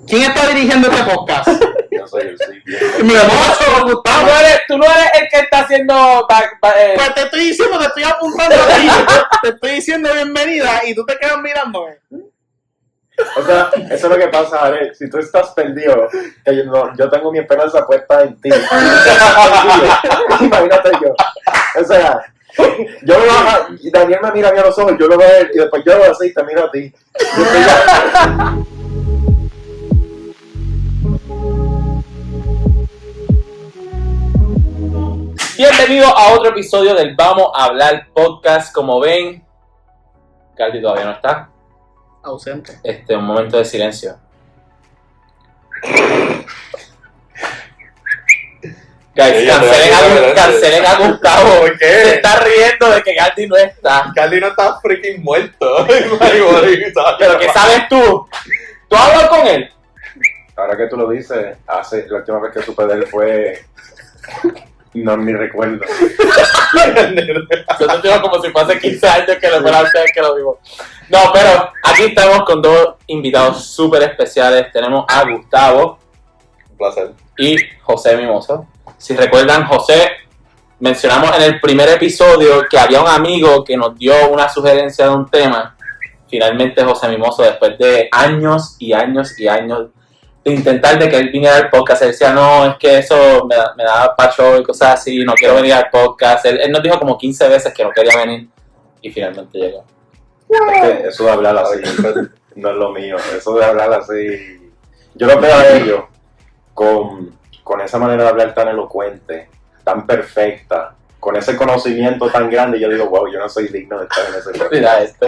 ¿Quién está dirigiendo este podcast? Yo soy el sí. Mi hermoso, Gustavo. Tú no eres el que está haciendo... Pues te estoy diciendo, te estoy apuntando a ti. Te estoy diciendo bienvenida y tú te quedas mirándome. O sea, eso es lo que pasa, Ale. Si tú estás perdido, que yo tengo mi esperanza puesta en ti. Imagínate yo. O sea, yo lo voy a, Daniel me mira a mí a los ojos, yo lo veo a él y después yo lo voy a hacer y te miro a ti. Bienvenido a otro episodio del Vamos a Hablar Podcast. Como ven, Cardi todavía no está. Ausente. Un momento de silencio. Guys, cancelen a Gustavo. ¿Por qué? Se está riendo de que Cardi no está. Cardi no está freaking muerto. Pero ¿qué sabes tú? ¿Tú hablas con él? Ahora que tú lo dices, la última vez que supe de él fue... No, ni recuerdo. Yo te digo como si fuese 15 años que lo fuera ustedes que lo vivo. No, pero aquí estamos con dos invitados súper especiales. Tenemos a Gustavo. Un placer. Y José Mimoso. Si recuerdan, José, mencionamos en el primer episodio que había un amigo que nos dio una sugerencia de un tema. Finalmente José Mimoso, después de años y años y años de intentar de que él viniera al podcast, él decía, no, es que eso me da pacho y cosas así, no quiero venir al podcast. Él nos dijo como 15 veces que no quería venir y finalmente llegó. Es que eso de hablar así no es lo mío. Eso de hablar así... Yo lo veo a ellos con esa manera de hablar tan elocuente, tan perfecta, con ese conocimiento tan grande, y yo digo, wow, yo no soy digno de estar en ese podcast. Mira esto.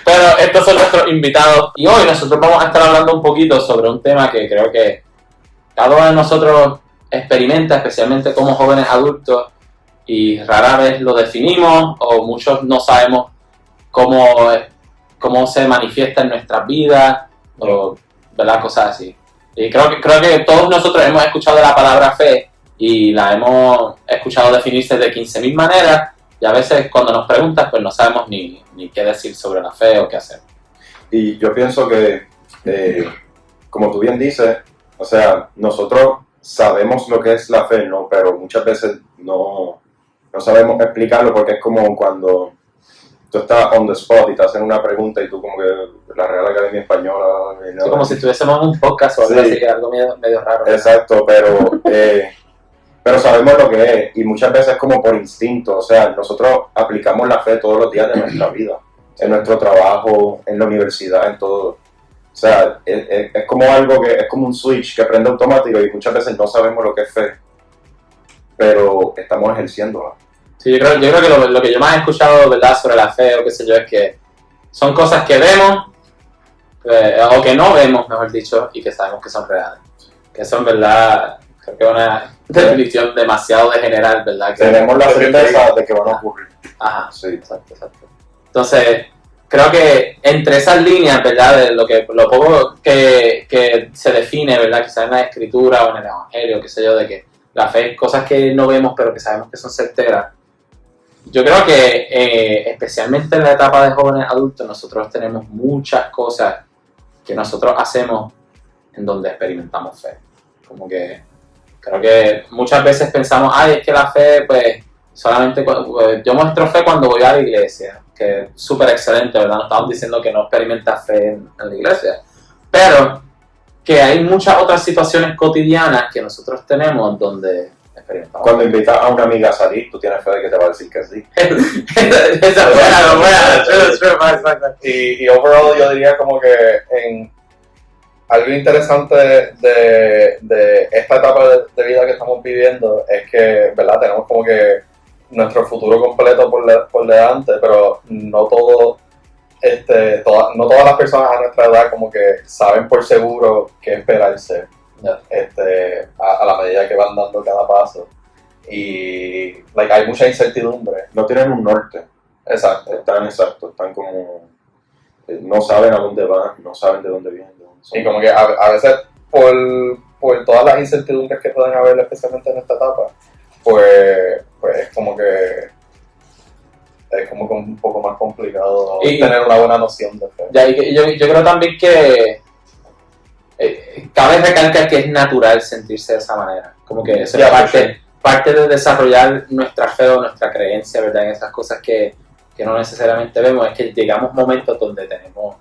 Pero estos son nuestros invitados y hoy nosotros vamos a estar hablando un poquito sobre un tema que creo que cada uno de nosotros experimenta, especialmente como jóvenes adultos, y rara vez lo definimos o muchos no sabemos cómo se manifiesta en nuestras vidas o ¿verdad? Cosas así. Y creo que todos nosotros hemos escuchado la palabra fe y la hemos escuchado definirse de 15.000 maneras. Y a veces cuando nos preguntas, pues no sabemos ni qué decir sobre la fe o qué hacer. Y yo pienso que, como tú bien dices, o sea, nosotros sabemos lo que es la fe, ¿no? Pero muchas veces no sabemos explicarlo porque es como cuando tú estás on the spot y te hacen una pregunta y tú como que la Real Academia Española... ¿no? Sí, como si estuviésemos en un podcast o algo así, que algo medio raro. Exacto, pero sabemos lo que es y muchas veces como por instinto, o sea, nosotros aplicamos la fe todos los días de nuestra vida, en nuestro trabajo, en la universidad, en todo. O sea, es como algo que es como un switch que prende automático y muchas veces no sabemos lo que es fe, pero estamos ejerciéndola. Sí, yo creo que lo que yo más he escuchado, ¿verdad?, sobre la fe o qué sé yo, es que son cosas que vemos, o que no vemos, mejor dicho, y que sabemos que son reales. Que son, ¿verdad?, creo que es una definición demasiado de general, ¿verdad? Que tenemos la certeza de que van a ocurrir. Ajá, sí. Exacto. Entonces, creo que entre esas líneas, ¿verdad?, de lo poco que se define, ¿verdad?, quizás en la escritura o en el evangelio, qué sé yo, de que la fe es cosas que no vemos pero que sabemos que son certeras. Yo creo que especialmente en la etapa de jóvenes adultos nosotros tenemos muchas cosas que nosotros hacemos en donde experimentamos fe. Como que creo que muchas veces pensamos, es que la fe, pues, solamente yo muestro fe cuando voy a la iglesia, que es súper excelente, ¿verdad? No estamos diciendo que no experimentas fe en la iglesia, pero que hay muchas otras situaciones cotidianas que nosotros tenemos donde experimentamos. Cuando invitas a una amiga a salir, tú tienes fe de que te va a decir que sí. Esa es buena. Y overall yo diría como que en algo interesante de esta etapa de vida que estamos viviendo es que, ¿verdad? Tenemos como que nuestro futuro completo por delante, pero no no todas las personas a nuestra edad como que saben por seguro qué esperarse a la medida que van dando cada paso. Y hay mucha incertidumbre. No tienen un norte. Exacto. Están como... no saben a dónde van, no saben de dónde vienen. Y como que a veces por todas las incertidumbres que pueden haber, especialmente en esta etapa, pues es como que es como que un poco más complicado Y- tener una buena noción de fe. Ya, y yo creo también que cabe recalcar que es natural sentirse de esa manera. Como que eso es Ya, parte de desarrollar nuestra fe o nuestra creencia, ¿verdad? En esas cosas que no necesariamente vemos, es que llegamos momentos donde tenemos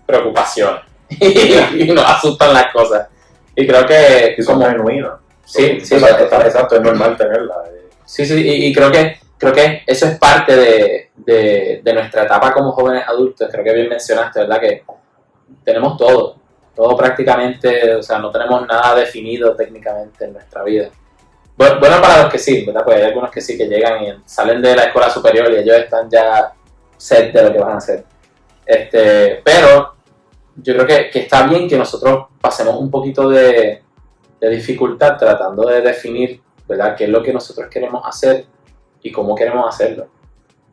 preocupaciones y nos asustan las cosas. Y creo que Y son genuinas. Sí, sí, Exacto, es normal tenerla. Sí, y creo que eso es parte de nuestra etapa como jóvenes adultos. Creo que bien mencionaste, ¿verdad? Que tenemos todo prácticamente, o sea, no tenemos nada definido técnicamente en nuestra vida. Bueno, para los que sí, ¿verdad? Pues hay algunos que sí, que llegan y salen de la escuela superior y ellos están ya set de lo que van a hacer. Pero yo creo que está bien que nosotros pasemos un poquito de dificultad tratando de definir, ¿verdad?, qué es lo que nosotros queremos hacer y cómo queremos hacerlo.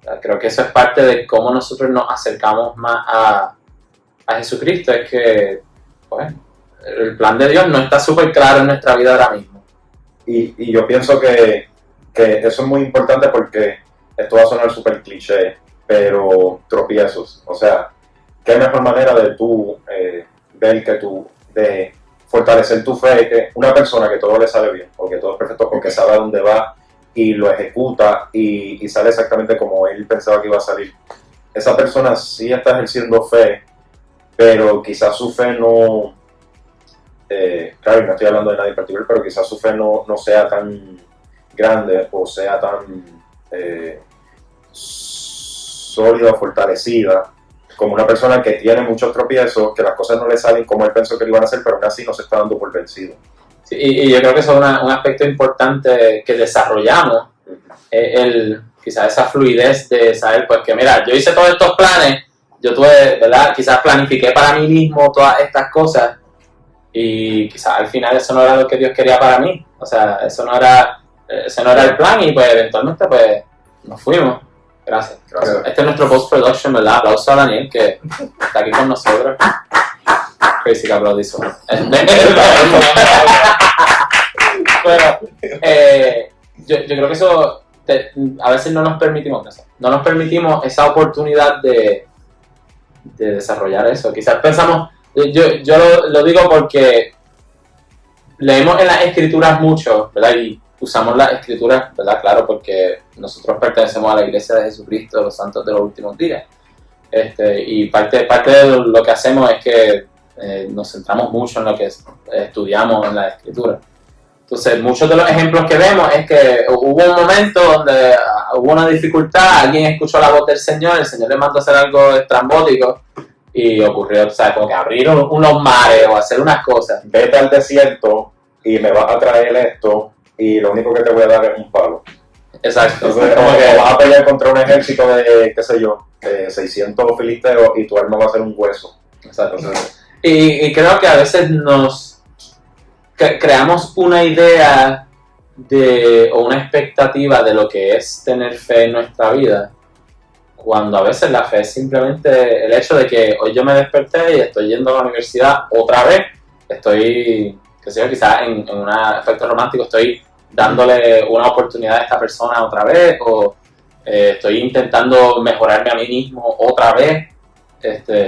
¿Verdad? Creo que eso es parte de cómo nosotros nos acercamos más a Jesucristo, es que pues, el plan de Dios no está súper claro en nuestra vida ahora mismo. Y yo pienso que eso es muy importante porque esto va a sonar súper cliché, pero tropiezos. O sea, ¿qué mejor manera de tú ver de fortalecer tu fe que una persona que todo le sale bien, o que todo es perfecto, porque sabe a dónde va y lo ejecuta y sale exactamente como él pensaba que iba a salir? Esa persona sí está ejerciendo fe, pero quizás su fe no, claro, y no estoy hablando de nadie en particular, pero quizás su fe no sea tan grande o sea tan sólida o fortalecida como una persona que tiene muchos tropiezos, que las cosas no le salen como él pensó que le iban a hacer, pero aún así no se está dando por vencido. Sí, y yo creo que eso es un aspecto importante que desarrollamos, quizás esa fluidez de saber, pues que mira, yo hice todos estos planes, yo tuve, ¿verdad? Quizás planifiqué para mí mismo todas estas cosas y quizás al final eso no era lo que Dios quería para mí, o sea, ese no era el plan y pues eventualmente pues nos fuimos. Gracias. Este es nuestro post-production, ¿verdad? Aplauso a Daniel que está aquí con nosotros. Crazy que aplaudizo. Bueno, yo creo que eso a veces no nos permitimos esa oportunidad de desarrollar eso. Quizás pensamos, yo lo digo porque leemos en las escrituras mucho, ¿verdad? Y usamos las escrituras, ¿verdad? Claro, porque nosotros pertenecemos a la Iglesia de Jesucristo, de los Santos de los Últimos Días. Y parte de lo que hacemos es que nos centramos mucho en lo que estudiamos en la escritura. Entonces, muchos de los ejemplos que vemos es que hubo un momento donde hubo una dificultad, alguien escuchó la voz del Señor, el Señor le mandó a hacer algo estrambótico y ocurrió, o sea, como que abrir unos mares o hacer unas cosas. Vete al desierto y me vas a traer esto y lo único que te voy a dar es un palo. Exacto. Entonces, como que vas a pelear contra un ejército de, qué sé yo, 600 filisteos y tu arma va a ser un hueso. Exacto. Y creo que a veces creamos una idea o una expectativa de lo que es tener fe en nuestra vida, cuando a veces la fe es simplemente el hecho de que hoy yo me desperté y estoy yendo a la universidad otra vez, estoy, qué sé yo, quizás en un aspecto romántico estoy dándole una oportunidad a esta persona otra vez, o estoy intentando mejorarme a mí mismo otra vez,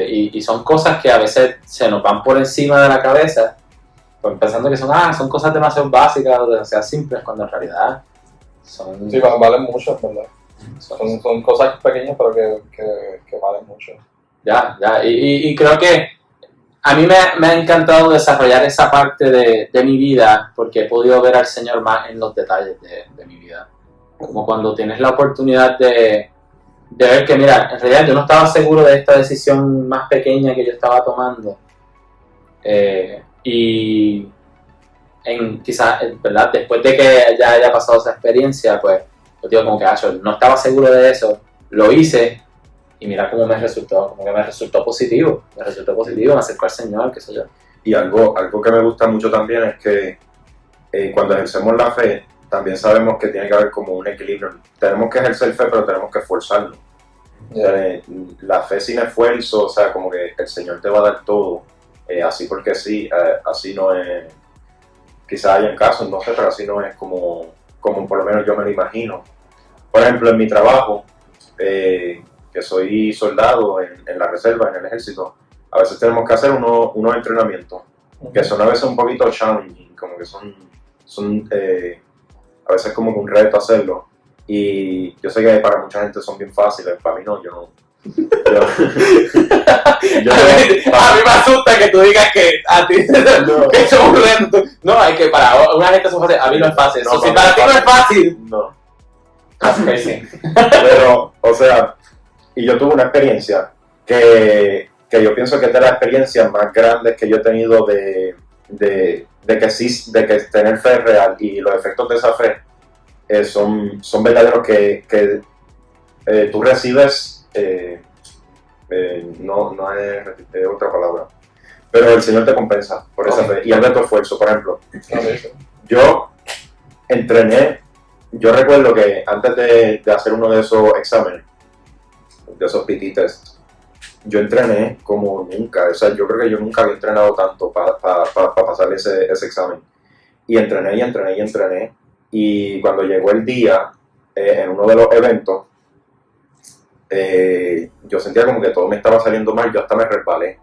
y son cosas que a veces se nos van por encima de la cabeza, pues pensando que son cosas demasiado básicas o demasiado simples, cuando en realidad son... Sí, valen mucho, ¿verdad? Son cosas pequeñas pero que valen mucho. Ya, y creo que a mí me ha encantado desarrollar esa parte de mi vida porque he podido ver al Señor más en los detalles de mi vida. Como cuando tienes la oportunidad de ver que, mira, en realidad yo no estaba seguro de esta decisión más pequeña que yo estaba tomando. Y quizás, ¿verdad? Después de que ya haya pasado esa experiencia, pues yo digo como que yo no estaba seguro de eso, lo hice y mira cómo me resultó positivo, me acercó al Señor, qué sé yo. Y algo que me gusta mucho también es que cuando ejercemos la fe, también sabemos que tiene que haber como un equilibrio. Tenemos que ejercer fe, pero tenemos que esforzarnos. La fe sin esfuerzo, o sea, como que el Señor te va a dar todo, así porque sí, así no es. Quizás hayan casos, no sé, pero así no es como por lo menos yo me lo imagino. Por ejemplo, en mi trabajo, que soy soldado en la reserva, en el ejército, a veces tenemos que hacer unos entrenamientos que son a veces un poquito challenging, como que son a veces como que un reto hacerlo. Y yo sé que para mucha gente son bien fáciles, para mí no, yo no. A mí me asusta que tú digas que a ti que eso es un reto. No, es que para una gente eso es fácil, a mí no es fácil. No, Si no, para no ti no es fácil, No. that's crazy. Pero, o sea, y yo tuve una experiencia que yo pienso que es de las experiencias más grandes que yo he tenido de que tener fe es real y los efectos de esa fe son verdaderos que tú recibes, no es otra palabra, pero el Señor te compensa por esa fe y es de tu esfuerzo. Por ejemplo, yo entrené, yo recuerdo que antes de hacer uno de esos exámenes, de esos PT tests, yo entrené como nunca, o sea, yo creo que yo nunca había entrenado tanto para pasar ese examen. Y entrené, y cuando llegó el día, en uno de los eventos, yo sentía como que todo me estaba saliendo mal, yo hasta me resbalé,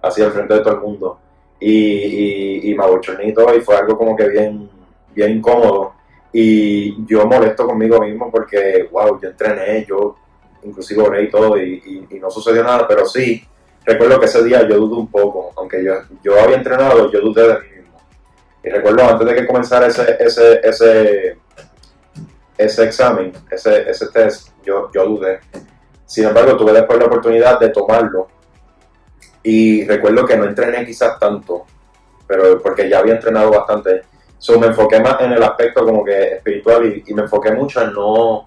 así al frente de todo el mundo, y me abochorné y todo, y fue algo como que bien incómodo, y yo molesto conmigo mismo porque, wow, yo entrené, yo inclusive oré y todo y no sucedió nada, pero sí, recuerdo que ese día yo dudé un poco, aunque yo había entrenado, yo dudé de mí mismo. Y recuerdo antes de que comenzara ese examen, ese test, yo dudé. Sin embargo, tuve después la oportunidad de tomarlo y recuerdo que no entrené quizás tanto, pero porque ya había entrenado bastante. So, me enfoqué más en el aspecto como que espiritual y me enfoqué mucho en no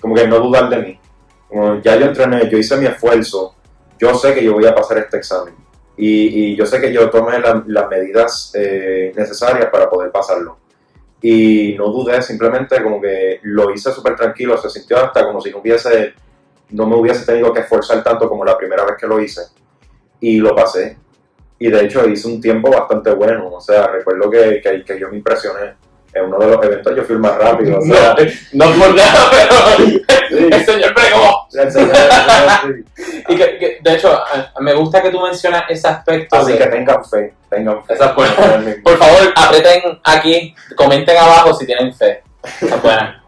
dudar de mí. Como ya yo entrené, yo hice mi esfuerzo, yo sé que yo voy a pasar este examen y yo sé que yo tomé las medidas necesarias para poder pasarlo. Y no dudé, simplemente como que lo hice súper tranquilo, se sintió hasta como si no me hubiese tenido que esforzar tanto como la primera vez que lo hice. Y lo pasé. Y de hecho hice un tiempo bastante bueno, o sea, recuerdo que yo me impresioné. En uno de los eventos yo fui el más rápido, o sea, no por nada, pero sí. el Señor pregó. El señor, sí. Y que, de hecho, me gusta que tú mencionas ese aspecto. Así que tengan fe. Esa es buena. Por favor, aprieten aquí, comenten abajo si tienen fe. Esa es buena.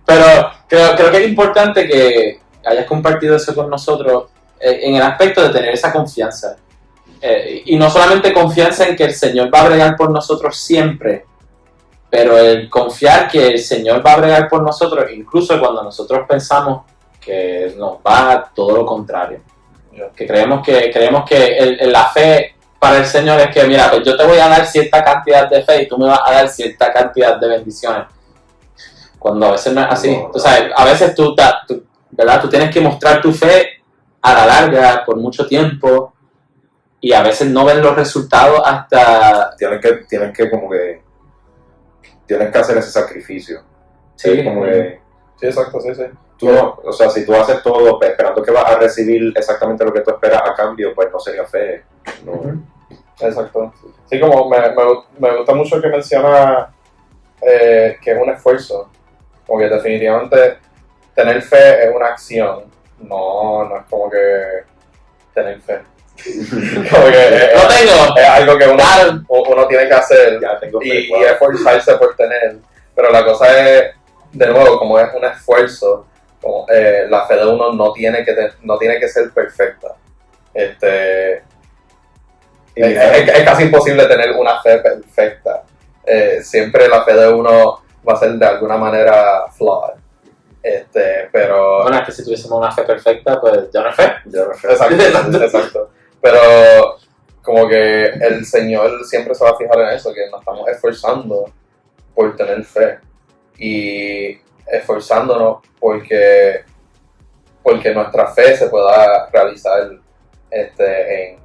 Pero creo que es importante que hayas compartido eso con nosotros en el aspecto de tener esa confianza. Y no solamente confianza en que el Señor va a bregar por nosotros siempre, pero el confiar que el Señor va a bregar por nosotros, incluso cuando nosotros pensamos que nos va todo lo contrario. Que creemos que la fe para el Señor es que, mira, pues yo te voy a dar cierta cantidad de fe y tú me vas a dar cierta cantidad de bendiciones. Cuando a veces no es así. No. Tú sabes, a veces ¿verdad? Tú tienes que mostrar tu fe a la larga, por mucho tiempo, y a veces no ves los resultados hasta... Tienes que hacer ese sacrificio. Sí, Como que Sí, exacto, sí. tú no, o sea, si tú haces todo esperando que vas a recibir exactamente lo que tú esperas a cambio, pues no sería fe. No. Exacto. Sí, como me gusta mucho que menciona que es un esfuerzo. Como que definitivamente tener fe es una acción. No es como que tener fe. Como que ¡Lo tengo! es algo que Claro. uno tiene que hacer Ya tengo fe, y wow. esforzarse por tener. Pero la cosa es, de nuevo, como es un esfuerzo, como, la fe de uno no tiene que ser perfecta. Es casi imposible tener una fe perfecta. Siempre la fe de uno va a ser de alguna manera flawed. Pero... Bueno, es que si tuviésemos una fe perfecta, pues ya no es fe. Ya no es fe. Exacto. Pero como que el Señor siempre se va a fijar en eso, que nos estamos esforzando por tener fe. Y esforzándonos porque nuestra fe se pueda realizar en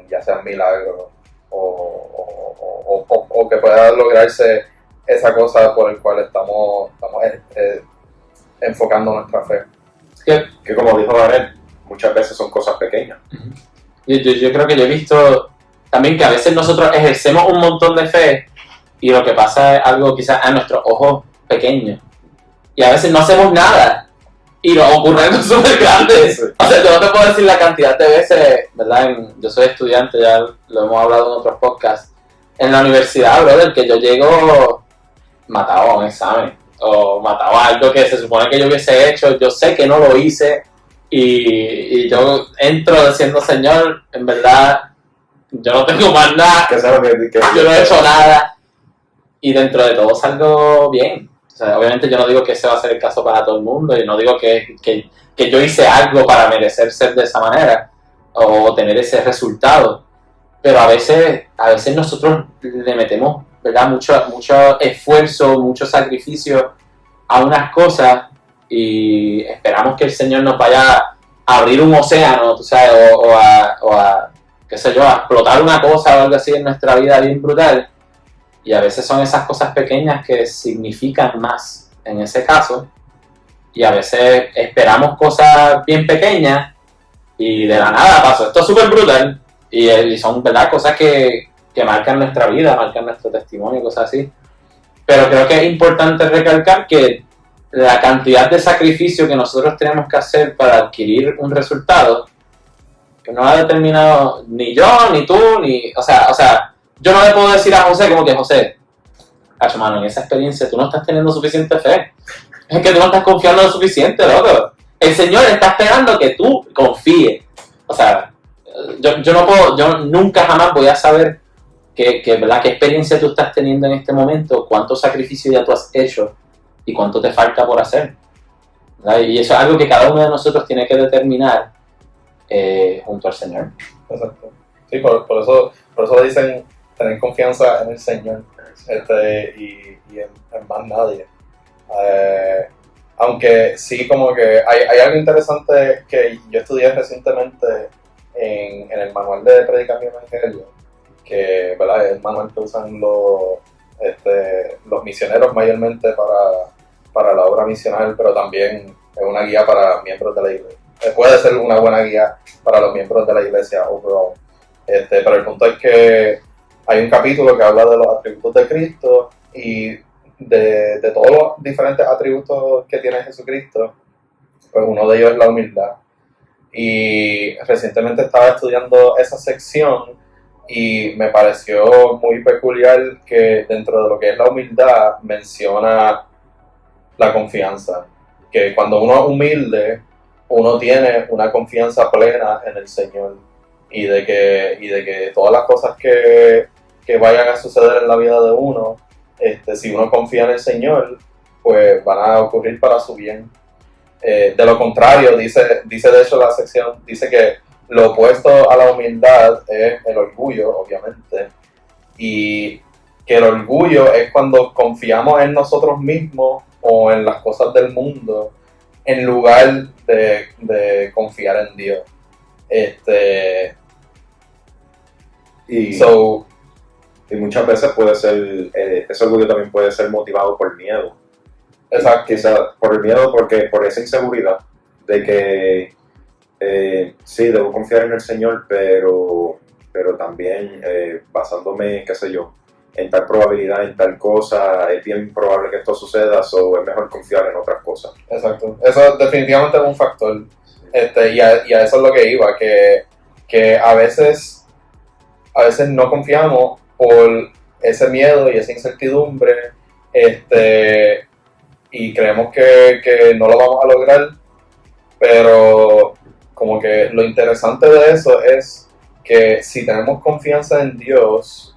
ya sean milagros o que pueda lograrse esa cosa por el cual estamos enfocando nuestra fe. Que como dijo Daniel, muchas veces son cosas pequeñas. Yo creo que yo he visto también que a veces nosotros ejercemos un montón de fe y lo que pasa es algo quizás a nuestros ojos pequeños. Y a veces no hacemos nada y nos ocurren cosas súper grandes. O sea, yo no te puedo decir la cantidad de veces, ¿verdad? Yo soy estudiante, ya lo hemos hablado en otros podcasts. En la universidad, brother, que yo llego matado a un examen o matado a algo que se supone que yo hubiese hecho, yo sé que no lo hice y yo entro diciendo, Señor, en verdad, yo no tengo más nada, Que sea lo que yo no he hecho nada y dentro de todo salgo bien. O sea, obviamente yo no digo que ese va a ser el caso para todo el mundo y no digo que yo hice algo para merecer ser de esa manera o tener ese resultado, pero a veces nosotros le metemos, ¿verdad? Mucho esfuerzo, mucho sacrificio a unas cosas y esperamos que el Señor nos vaya a abrir un océano, tú sabes, o a qué sé yo, a explotar una cosa o algo así en nuestra vida bien brutal. Y a veces son esas cosas pequeñas que significan más en ese caso. Y a veces esperamos cosas bien pequeñas y de la nada pasó esto es súper brutal. Y son, ¿verdad?, cosas que marcan nuestra vida, marcan nuestro testimonio, cosas así. Pero creo que es importante recalcar que la cantidad de sacrificio que nosotros tenemos que hacer para adquirir un resultado, que no ha determinado ni yo, ni tú, ni... O sea, yo no le puedo decir a José como que, José, cacho, mano, en esa experiencia tú no estás teniendo suficiente fe. Es que tú no estás confiando lo suficiente, loco. El Señor está esperando que tú confíes. O sea, yo nunca jamás voy a saber ¿verdad?, qué experiencia tú estás teniendo en este momento, cuánto sacrificio ya tú has hecho y cuánto te falta por hacer, ¿verdad? Y eso es algo que cada uno de nosotros tiene que determinar junto al Señor. Exacto. Sí, por eso dicen tener confianza en el Señor y en más nadie. Aunque sí, como que hay algo interesante que yo estudié recientemente en el manual de Predicar mi Evangelio, que, ¿verdad?, es el manual que usan los misioneros mayormente para la obra misional, pero también es una guía para miembros de la iglesia. Puede ser una buena guía para los miembros de la iglesia overall. Pero el punto es que hay un capítulo que habla de los atributos de Cristo y de todos los diferentes atributos que tiene Jesucristo, pues uno de ellos es la humildad. Y recientemente estaba estudiando esa sección y me pareció muy peculiar que dentro de lo que es la humildad menciona la confianza. Que cuando uno es humilde, uno tiene una confianza plena en el Señor y de que todas las cosas que vayan a suceder en la vida de uno, si uno confía en el Señor, pues van a ocurrir para su bien. De lo contrario, dice de hecho la sección, dice que lo opuesto a la humildad es el orgullo, obviamente, y que el orgullo es cuando confiamos en nosotros mismos o en las cosas del mundo en lugar de confiar en Dios. Y muchas veces puede ser, ese orgullo también puede ser motivado por miedo. Exacto. Quizás por el miedo, por esa inseguridad de que sí, debo confiar en el Señor, pero también basándome, qué sé yo, en tal probabilidad, en tal cosa, es bien probable que esto suceda, o es mejor confiar en otras cosas. Exacto. Eso definitivamente es un factor. Y a eso es lo que iba, que a veces no confiamos por ese miedo y esa incertidumbre, y creemos que no lo vamos a lograr, pero como que lo interesante de eso es que si tenemos confianza en Dios,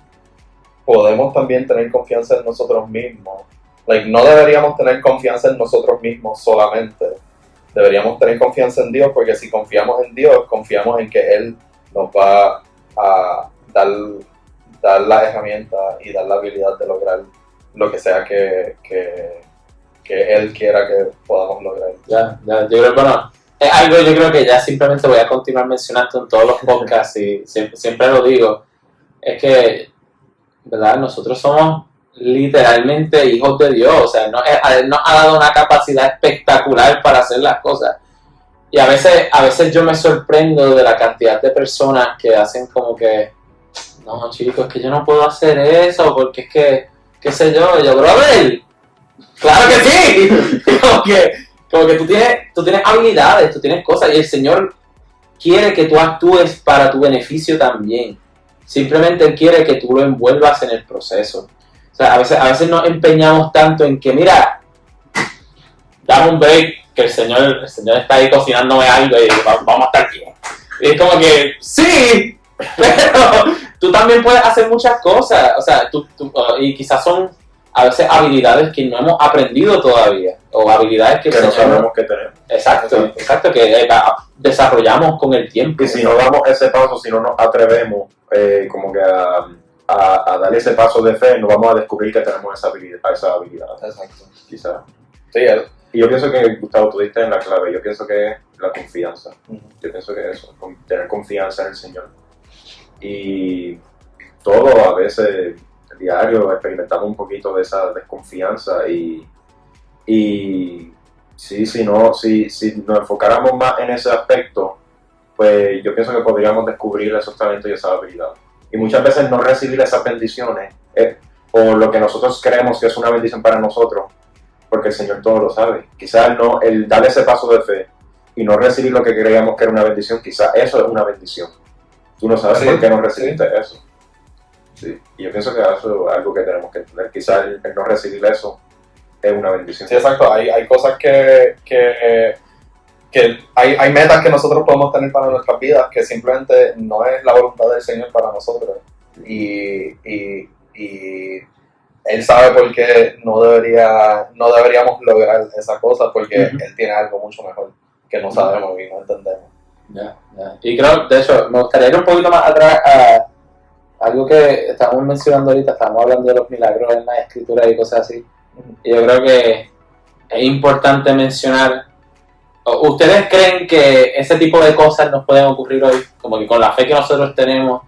podemos también tener confianza en nosotros mismos. No deberíamos tener confianza en nosotros mismos solamente. Deberíamos tener confianza en Dios, porque si confiamos en Dios, confiamos en que Él nos va a dar las herramientas y dar la habilidad de lograr lo que sea que Él quiera que podamos lograr. Ya, yo creo, bueno, es algo yo creo que ya simplemente voy a continuar mencionando en todos los podcasts y siempre lo digo, es que, ¿verdad?, nosotros somos literalmente hijos de Dios, o sea, nos ha dado una capacidad espectacular para hacer las cosas. Y a veces yo me sorprendo de la cantidad de personas que hacen como que, no, chicos, es que yo no puedo hacer eso, porque es que, qué sé yo, brother, claro que sí, como que Como que tú tienes habilidades, tú tienes cosas y el Señor quiere que tú actúes para tu beneficio también. Simplemente Él quiere que tú lo envuelvas en el proceso. O sea, a veces nos empeñamos tanto en que, mira, dame un break, que el Señor está ahí cocinándome algo y vamos a estar bien. Y es como que, sí, pero tú también puedes hacer muchas cosas. O sea, y quizás son a veces habilidades que no hemos aprendido todavía. O habilidades que el no Señor sabemos que tenemos. Exacto, que desarrollamos con el tiempo. Y si no damos ese paso, si no nos atrevemos como que a darle ese paso de fe, no vamos a descubrir que tenemos esa habilidad. Exacto. Quizás. Sí, Y yo pienso que, Gustavo, tú diste en la clave. Yo pienso que es la confianza. Yo pienso que es eso, tener confianza en el Señor. Y todo, a veces, diario, experimentamos un poquito de esa desconfianza. Y si nos enfocáramos más en ese aspecto, pues yo pienso que podríamos descubrir esos talentos y esa habilidad. Y muchas veces no recibir esas bendiciones, o lo que nosotros creemos que es una bendición para nosotros, porque el Señor todo lo sabe. Quizás el darle ese paso de fe y no recibir lo que creíamos que era una bendición, quizás eso es una bendición. Tú no sabes por qué no recibiste eso. Sí. Y yo pienso que eso es algo que tenemos que entender. Quizás el no recibir eso es una bendición. Sí, exacto. Hay cosas que hay metas que nosotros podemos tener para nuestras vidas que simplemente no es la voluntad del Señor para nosotros. Y Él sabe por qué no deberíamos lograr esa cosa, porque Él tiene algo mucho mejor que no sabemos y no entendemos. Ya. Y creo, de hecho, me gustaría ir un poquito más atrás a algo que estábamos mencionando ahorita. Estábamos hablando de los milagros en la escritura y cosas así. Y yo creo que es importante mencionar, ¿ustedes creen que ese tipo de cosas nos pueden ocurrir hoy? Como que con la fe que nosotros tenemos,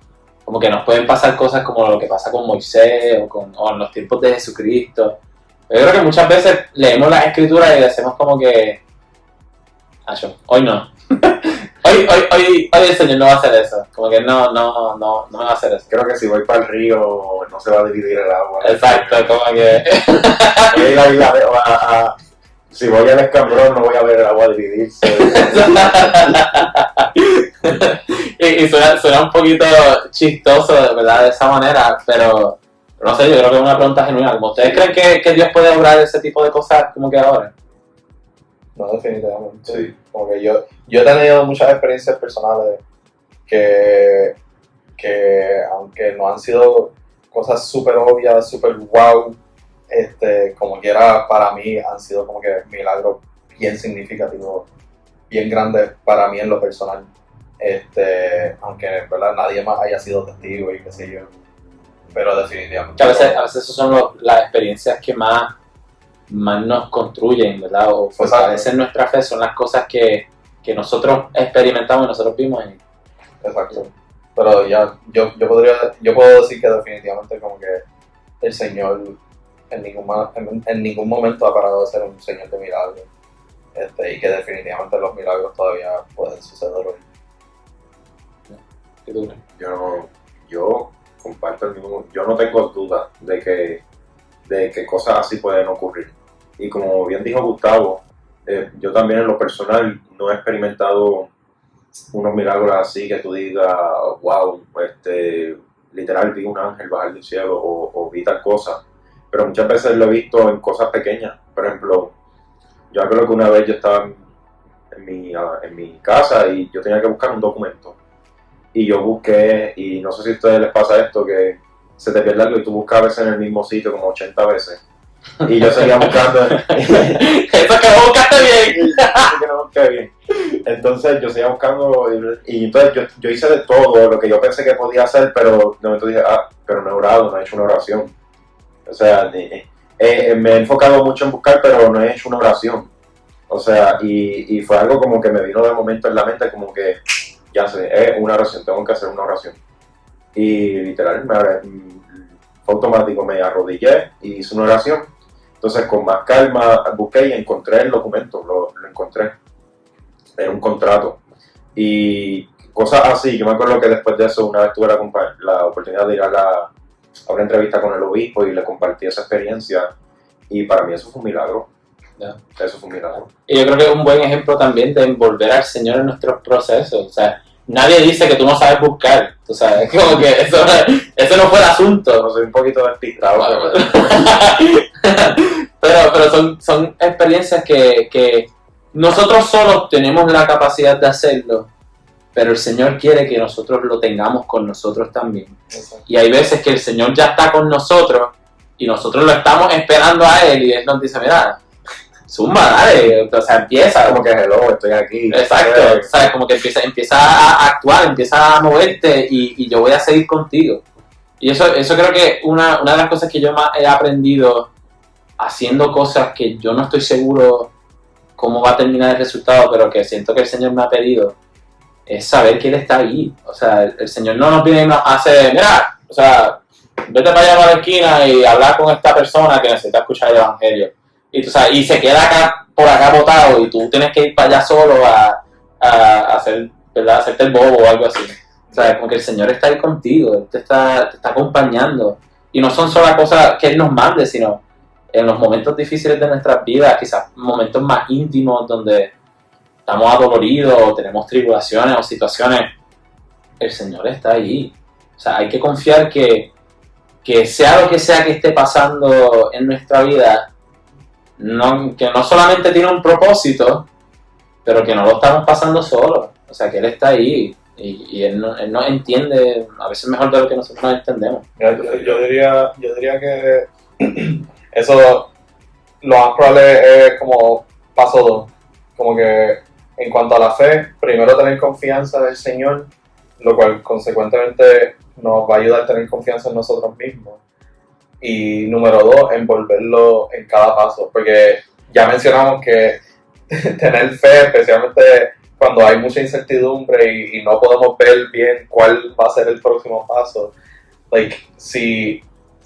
como que nos pueden pasar cosas como lo que pasa con Moisés o en los tiempos de Jesucristo. Yo creo que muchas veces leemos las escrituras y decimos como que, hoy no. hoy el Señor no va a hacer eso. Como que no va a hacer eso. Creo que si voy para el río no se va a dividir el agua. Exacto, como que... Si voy al escambrón no voy a ver el agua dividirse. y suena un poquito chistoso, de verdad, de esa manera, pero no sé, yo creo que es una pregunta genuina. ¿Ustedes creen que Dios puede obrar ese tipo de cosas como que ahora? No, definitivamente. Sí. Como que yo he tenido muchas experiencias personales que aunque no han sido cosas súper obvias, súper wow, como quiera para mí han sido como que milagros bien significativos, bien grandes para mí en lo personal. Aunque en verdad nadie más haya sido testigo y qué sé yo. Pero definitivamente. Que a veces esas son las experiencias que más nos construyen, ¿verdad? O fortalecen nuestra fe, son las cosas que nosotros experimentamos y nosotros vimos. Exacto. Pero ya, yo puedo decir que definitivamente como que el Señor en ningún momento ha parado de ser un Señor de milagros. Y que definitivamente los milagros todavía pueden suceder hoy. ¿Qué tú crees? Yo comparto el mismo. Yo no tengo duda de que cosas así pueden ocurrir. Y como bien dijo Gustavo, yo también en lo personal no he experimentado unos milagros así que tú digas, wow, literal vi un ángel bajar del cielo o vi tal cosa. Pero muchas veces lo he visto en cosas pequeñas. Por ejemplo, yo creo que una vez yo estaba en mi casa y yo tenía que buscar un documento. Y yo busqué, y no sé si a ustedes les pasa esto, que se te pierde algo y tú buscas a veces en el mismo sitio como 80 veces. Y yo seguía buscando. ¡Eso que vos buscaste bien! Que no busqué bien. Entonces yo seguía buscando y entonces yo hice de todo lo que yo pensé que podía hacer, pero de momento dije, pero no he orado, no he hecho una oración. O sea, me he enfocado mucho en buscar, pero no he hecho una oración. O sea, y fue algo como que me vino de momento en la mente, como que ya sé, una oración, tengo que hacer una oración. Y literal, fue automático, me arrodillé y hice una oración. Entonces, con más calma, busqué y encontré el documento, lo encontré. Era un contrato. Y cosas así, yo me acuerdo que después de eso, una vez tuve la oportunidad de ir a una entrevista con el obispo y le compartí esa experiencia. Y para mí eso fue un milagro. Ya. Eso fue un milagro. Y yo creo que es un buen ejemplo también de envolver al Señor en nuestros procesos. O sea, nadie dice que tú no sabes buscar. Tú sabes, como que eso no fue el asunto. No, soy un poquito despistado. Pero son experiencias que nosotros solos tenemos la capacidad de hacerlo, pero el Señor quiere que nosotros lo tengamos con nosotros también. Y hay veces que el Señor ya está con nosotros y nosotros lo estamos esperando a Él y Él nos dice, mira, zumba, dale, o sea, empieza. Como que hello, estoy aquí. Exacto, ¿sabes? Como que empieza a actuar, empieza a moverte y yo voy a seguir contigo. Y eso creo que una de las cosas que yo más he aprendido haciendo cosas que yo no estoy seguro cómo va a terminar el resultado, pero que siento que el Señor me ha pedido, es saber que Él está ahí. O sea, el Señor no nos viene y nos hace, mira, o sea, vete para allá a la esquina y hablar con esta persona que necesita escuchar el Evangelio. Y, tú sabes, y se queda acá por acá botado y tú tienes que ir para allá solo a hacer, ¿verdad? Hacerte el bobo o algo así. O sea, como que el Señor está ahí contigo, Él te está acompañando. Y no son solo cosas que Él nos mande, sino en los momentos difíciles de nuestras vidas, quizás momentos más íntimos donde estamos adoloridos o tenemos tribulaciones o situaciones, el Señor está ahí. O sea, hay que confiar que sea lo que sea que esté pasando en nuestra vida, que no solamente tiene un propósito, pero que no lo estamos pasando solos. O sea, que Él está ahí y Él nos entiende a veces mejor de lo que nosotros nos entendemos. Yo diría que eso lo más probable es como paso 2. Como que en cuanto a la fe, primero tener confianza en el Señor, lo cual consecuentemente nos va a ayudar a tener confianza en nosotros mismos. Y número 2, envolverlo en cada paso, porque ya mencionamos que tener fe, especialmente cuando hay mucha incertidumbre y no podemos ver bien cuál va a ser el próximo paso,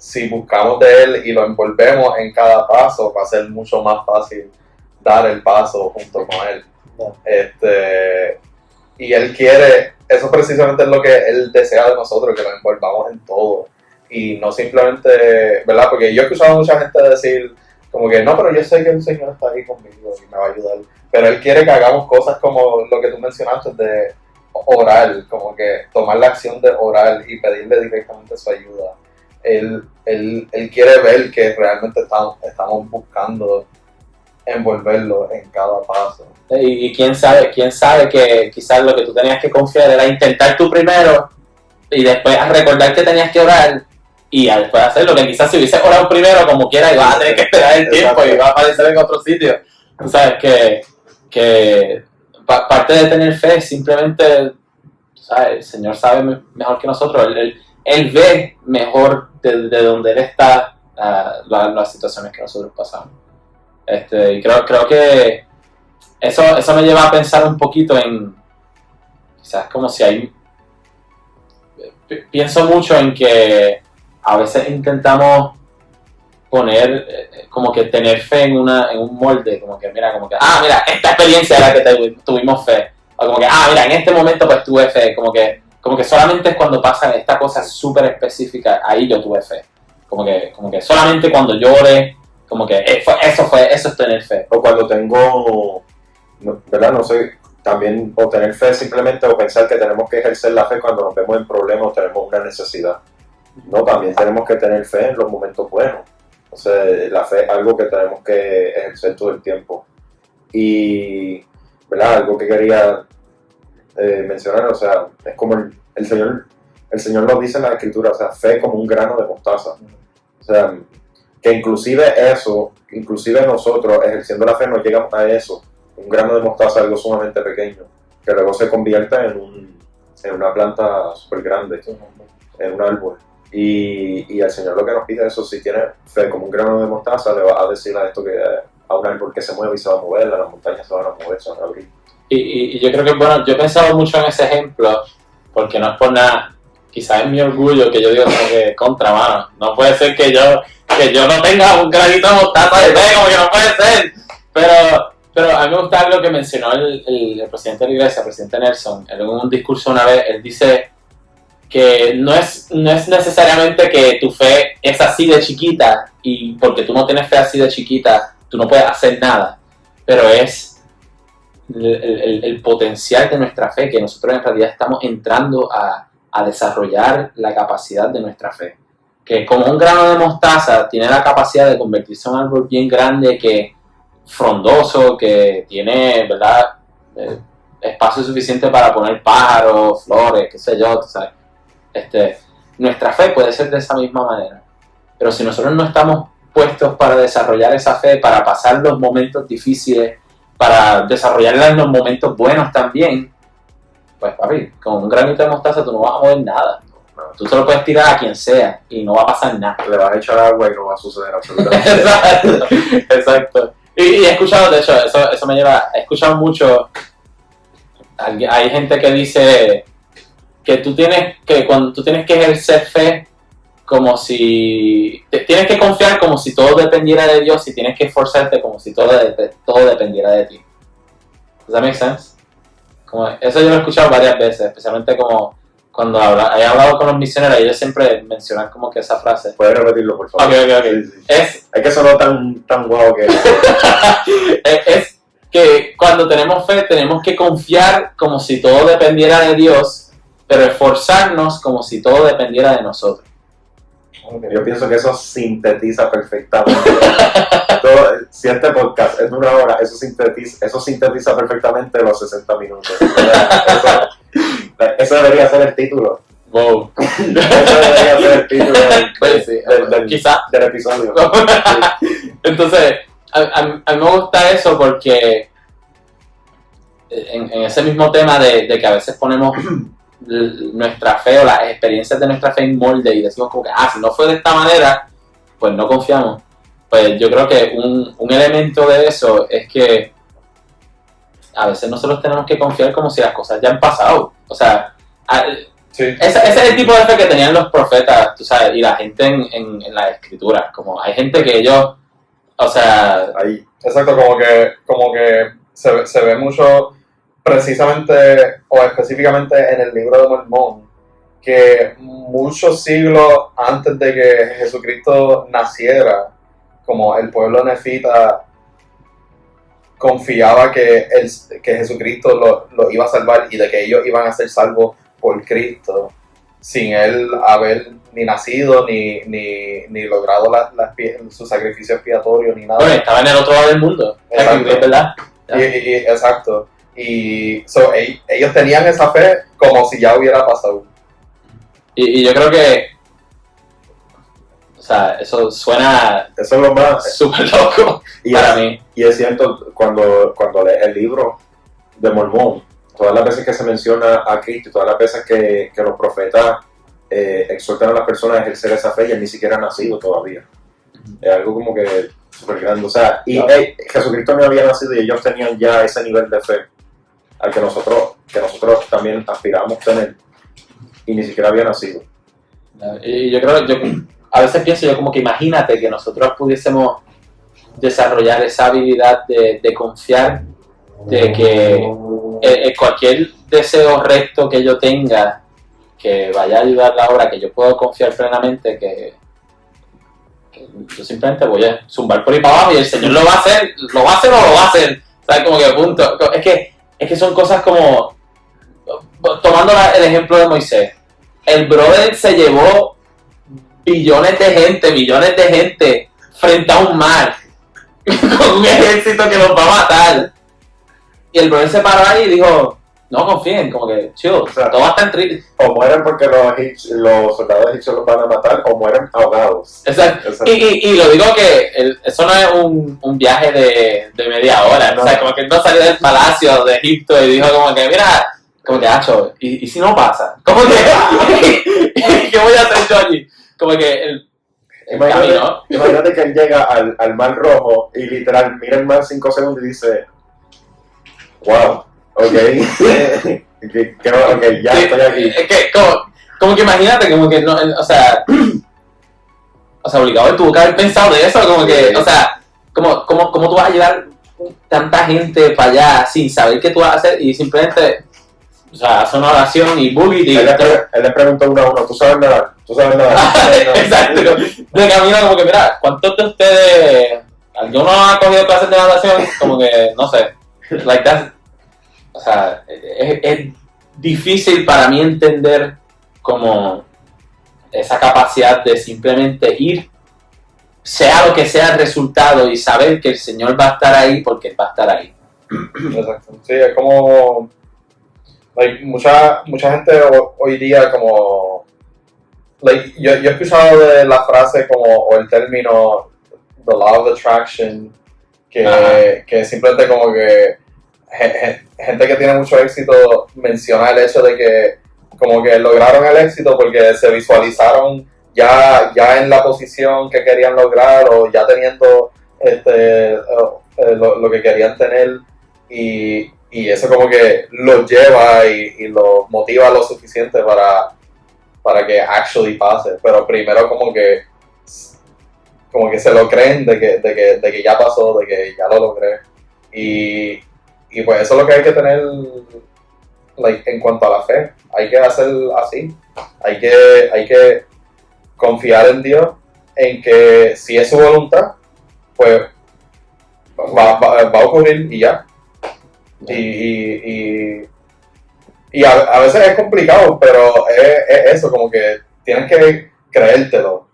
si buscamos de Él y lo envolvemos en cada paso, va a ser mucho más fácil dar el paso junto con Él. Y Él quiere, eso precisamente es lo que Él desea de nosotros, que lo envolvamos en todo. Y no simplemente, ¿verdad? Porque yo he escuchado a mucha gente decir como que no, pero yo sé que el Señor está ahí conmigo y me va a ayudar. Pero Él quiere que hagamos cosas como lo que tú mencionaste de orar, como que tomar la acción de orar y pedirle directamente su ayuda. Él quiere ver que realmente estamos buscando envolverlo en cada paso. Y quién sabe que quizás lo que tú tenías que confiar era intentar tú primero y después recordar que tenías que orar y después hacerlo, que quizás si hubiese orado primero como quiera ibas a tener que esperar el tiempo y va a aparecer en otro sitio. Tú sabes que parte de tener fe es simplemente, ¿sabes? El Señor sabe mejor que nosotros, Él ve mejor de donde Él está las situaciones que nosotros pasamos. Y creo que eso me lleva a pensar un poquito en quizás como si hay, pienso mucho en que a veces intentamos poner como que tener fe en un molde, como que mira, mira, esta experiencia era que tuvimos fe, o como que mira, en este momento pues tuve fe, como que solamente es cuando pasan estas cosas súper específicas, ahí yo tuve fe, como que solamente cuando llore, como que eso es tener fe. O cuando tengo, ¿verdad? No sé, también o tener fe simplemente o pensar que tenemos que ejercer la fe cuando nos vemos en problemas o tenemos una necesidad. No, también tenemos que tener fe en los momentos buenos. O sea, la fe es algo que tenemos que ejercer todo el tiempo. Y, ¿verdad? Algo que quería mencionar, o sea, es como el Señor nos dice en la Escritura, o sea, fe como un grano de mostaza. O sea, que inclusive nosotros ejerciendo la fe nos llegamos a eso. Un grano de mostaza es algo sumamente pequeño, que luego se convierte en una planta súper grande, en un árbol. Y el Señor lo que nos pide es eso, si tienes fe como un grano de mostaza, le vas a decir a esto a un árbol que se mueve y se va a mover, a las montañas se van a mover, se van a abrir. Y yo creo que, bueno, yo he pensado mucho en ese ejemplo, porque no es por nada, quizás es mi orgullo que yo digo como que mano, no puede ser que yo no tenga un granito de mostaza de fe, como que no puede ser, pero a mí me gusta algo que mencionó el presidente de la iglesia, el presidente Nelson, en un discurso una vez, él dice que no es necesariamente que tu fe es así de chiquita y porque tú no tienes fe así de chiquita tú no puedes hacer nada, pero es el potencial de nuestra fe, que nosotros en realidad estamos entrando a desarrollar la capacidad de nuestra fe. Que como un grano de mostaza tiene la capacidad de convertirse en un árbol bien grande, que frondoso, que tiene, ¿verdad?, espacio suficiente para poner pájaros, flores, qué sé yo, tú sabes. Nuestra fe puede ser de esa misma manera. Pero si nosotros no estamos puestos para desarrollar esa fe, para pasar los momentos difíciles, para desarrollarla en los momentos buenos también, pues papi, con un granito de mostaza tú no vas a mover nada. Tú solo puedes tirar a quien sea y no va a pasar nada. Le vas a echar agua y no va a suceder absolutamente Exacto, exacto. Y he escuchado, de hecho, eso me lleva, he escuchado mucho, hay gente que dice que cuando tú tienes que ejercer fe como si, tienes que confiar como si todo dependiera de Dios y tienes que esforzarte como si todo dependiera de ti. ¿Does that make sense? Eso yo lo he escuchado varias veces, especialmente como cuando he hablado con los misioneros, ellos siempre mencionan como que esa frase. ¿Puedes repetirlo, por favor? Ok. Sí. Es que sonó tan guau que... es que cuando tenemos fe tenemos que confiar como si todo dependiera de Dios, pero esforzarnos como si todo dependiera de nosotros. Yo pienso que eso sintetiza perfectamente. Si este podcast es de 1 hora, eso sintetiza perfectamente los 60 minutos. Eso debería ser el título. Wow. Eso debería ser el título Pues sí, quizá. del episodio. Entonces, a mí me gusta eso porque en ese mismo tema de que a veces ponemos nuestra fe o las experiencias de nuestra fe en molde y decimos como que, si no fue de esta manera, pues no confiamos. Pues yo creo que un elemento de eso es que a veces nosotros tenemos que confiar como si las cosas ya han pasado. O sea, Sí. ese es el tipo de fe que tenían los profetas, tú sabes, y la gente en la escritura. Como hay gente que ellos, o sea... Ahí. Exacto, como que se ve mucho precisamente o específicamente en el libro de Mormón, que muchos siglos antes de que Jesucristo naciera, como el pueblo nefita confiaba que Jesucristo lo iba a salvar y de que ellos iban a ser salvos por Cristo, sin él haber ni nacido ni logrado su sacrificio expiatorio ni nada. Bueno, estaba en el otro lado del mundo, Exacto. es verdad. Exacto. Y ellos tenían esa fe como si ya hubiera pasado. Y yo creo que, o sea, eso suena Eso es lo más... súper loco para mí. Y es cierto, cuando lees el libro de Mormón, todas las veces que se menciona a Cristo, todas las veces que los profetas exhortan a las personas a ejercer esa fe, y él ni siquiera ha nacido todavía. Es algo como que súper grande. O sea, y Jesucristo no había nacido y ellos tenían ya ese nivel de fe al que nosotros también aspiramos tener, y ni siquiera había nacido. Y yo creo, a veces pienso yo como que imagínate que nosotros pudiésemos desarrollar esa habilidad de confiar, de que cualquier deseo recto que yo tenga que vaya a ayudar la obra, que yo puedo confiar plenamente que yo simplemente voy a zumbar por ahí para abajo y el Señor lo va a hacer o lo va a hacer, ¿sabes? Como que punto. Es que son cosas como, tomando el ejemplo de Moisés, el brother se llevó millones de gente frente a un mar con un ejército que los va a matar, y el brother se paró ahí y dijo, no confíen, como que chill, O sea, todo va a estar triste. O mueren porque los soldados egipcios los van a matar, o mueren ahogados. Exacto. Exacto. Y lo digo que eso no es un viaje de media hora, No. o sea, como que él no salió del palacio de Egipto y dijo como que, mira, como que, ¿y si no pasa? Como que, ¿qué voy a hacer yo allí? Como que el camino. Imagínate que él llega al Mar Rojo y literal mira el mar 5 segundos y dice, wow, ok, ya Sí, estoy aquí. Es que, como que imagínate, como que no, o sea, obligado tuvo que haber pensado de eso, como que, o sea, ¿cómo tú vas a llevar tanta gente para allá sin saber qué tú vas a hacer y simplemente, o sea, hace una oración y boogie? Él le preguntó uno a uno, ¿tú sabes nadar? Exacto, de camino como que, mira, ¿cuántos de ustedes alguno ha cogido clases de natación, como que, no sé, like that, o sea, es difícil para mí entender como esa capacidad de simplemente ir, sea lo que sea el resultado, y saber que el Señor va a estar ahí porque Él va a estar ahí. Exacto. Sí, es como like, mucha gente hoy día como like, yo he escuchado de la frase como o el término the law of attraction que simplemente como que gente que tiene mucho éxito menciona el hecho de que como que lograron el éxito porque se visualizaron ya en la posición que querían lograr o ya teniendo lo que querían tener y eso como que los lleva y los motiva lo suficiente para que actually pase, pero primero como que se lo creen de que ya pasó, de que ya lo logré y pues eso es lo que hay que tener like, en cuanto a la fe, hay que hacer así, hay que confiar en Dios, en que si es su voluntad, pues va a ocurrir y ya. Y a veces es complicado, pero es eso, como que tienes que creértelo.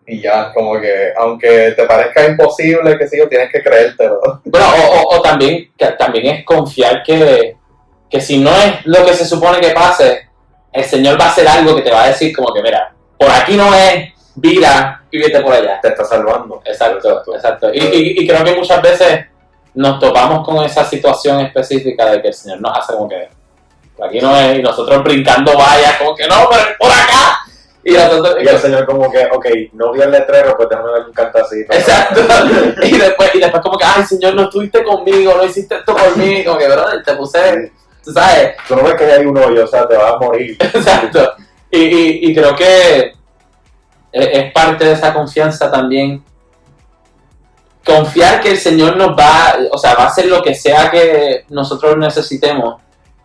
Y ya, como que aunque te parezca imposible, que sí, tienes que creértelo. Bueno, o también es confiar que si no es lo que se supone que pase, el Señor va a hacer algo que te va a decir como que, mira, por aquí no es, vira y vete por allá. Te está salvando. Exacto. Y creo que muchas veces nos topamos con esa situación específica de que el Señor nos hace como que por aquí no es, y nosotros brincando vallas, como que no, pero por acá. Y el Señor como que, ok, no vi el letrero, pues déjame ver un cantacito. Exacto. y después como que, ay, Señor, no estuviste conmigo, no hiciste esto por mí, como que, brother, te puse, tú sabes. Tú no ves que hay un hoyo, o sea, te vas a morir. Exacto. Y creo que es parte de esa confianza también. Confiar que el Señor nos va a hacer lo que sea que nosotros necesitemos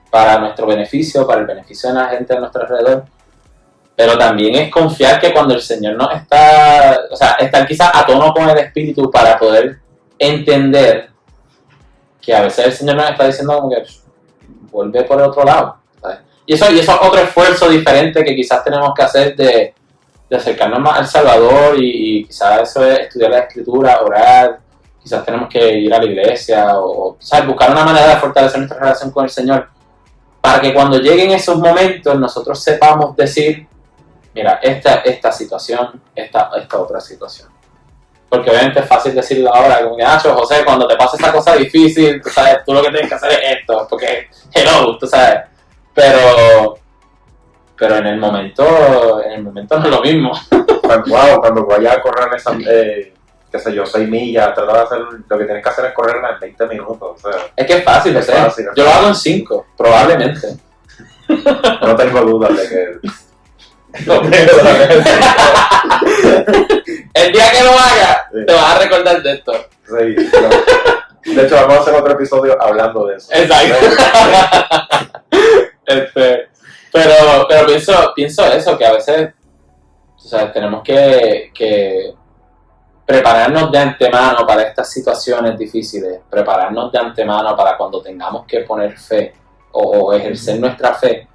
para nuestro beneficio, para el beneficio de la gente a nuestro alrededor. Pero también es confiar que cuando el Señor nos está, estar quizás a tono con el Espíritu para poder entender que a veces el Señor nos está diciendo como que vuelve por el otro lado, ¿sabes? Y eso es otro esfuerzo diferente que quizás tenemos que hacer de acercarnos más al Salvador y quizás eso es estudiar la Escritura, orar, quizás tenemos que ir a la iglesia o ¿sabes? Buscar una manera de fortalecer nuestra relación con el Señor para que cuando lleguen esos momentos nosotros sepamos decir, mira, esta situación, esta otra situación. Porque obviamente es fácil decirlo ahora, como que, José, cuando te pasa esa cosa difícil, tú sabes, tú lo que tienes que hacer es esto, porque, hello, tú sabes. Pero en el momento no es lo mismo. Cuando vayas a correr esa, qué sé yo, 6 millas, trata de hacer, lo que tienes que hacer es correrla en 20 minutos, o sea. Es que es fácil, es fácil. Yo lo hago en 5, probablemente. No tengo dudas de que... El día que lo hagas, te vas a recordar de esto. Sí, no. De hecho, vamos a hacer otro episodio hablando de eso. Exacto. Pero pienso eso, que a veces tenemos que prepararnos de antemano para estas situaciones difíciles, prepararnos de antemano para cuando tengamos que poner fe o ejercer nuestra fe,